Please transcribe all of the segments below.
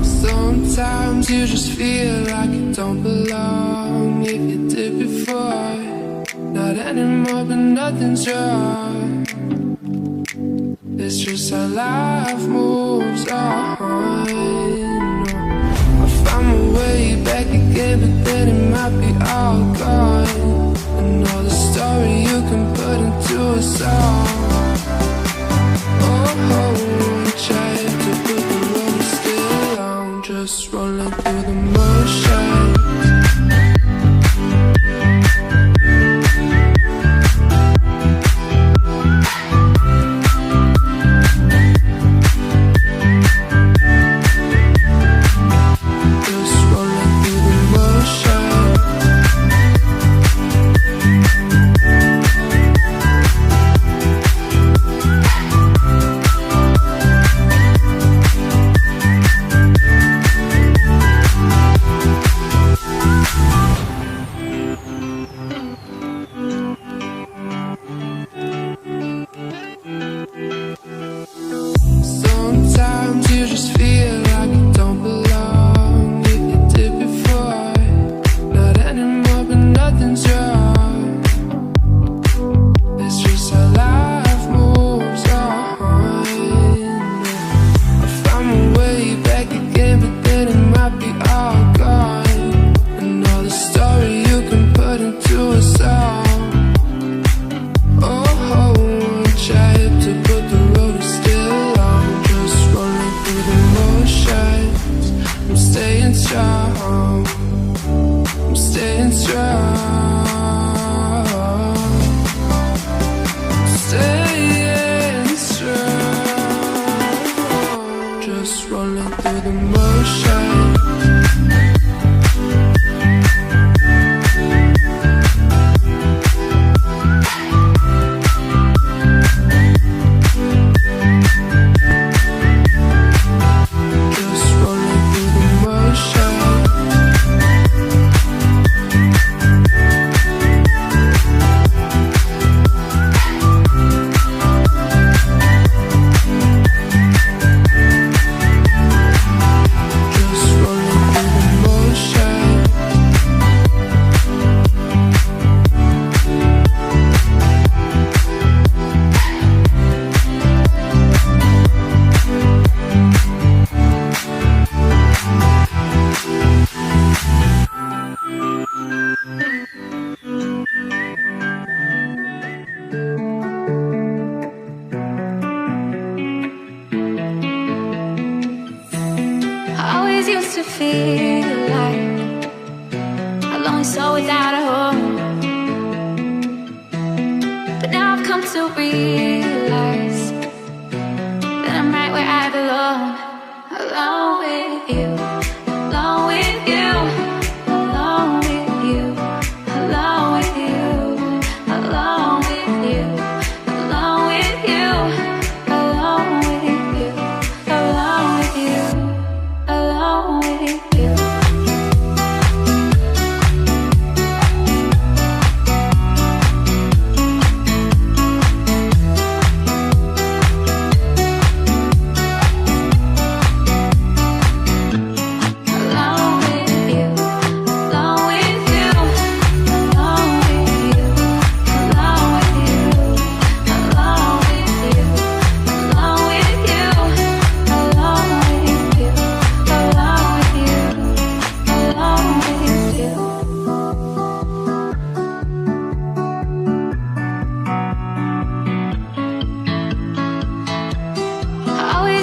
Sometimes you just feel like you don't belong. If you did before, not anymore, but nothing's wrong. It's just how life moves on. I found my way back again, but then it might be all gone. I know the story you can put into a song. Try to put the road still on, just rolling through the motions. Just rolling through the motion. Used to feel like a lonely soul without a home, but now I've come to realize that I'm right where I belong, alone with you, alone with you, alone with you, alone with you, alone with you, alone with you, alone with you, alone with you. Alone with you.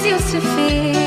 Used to feel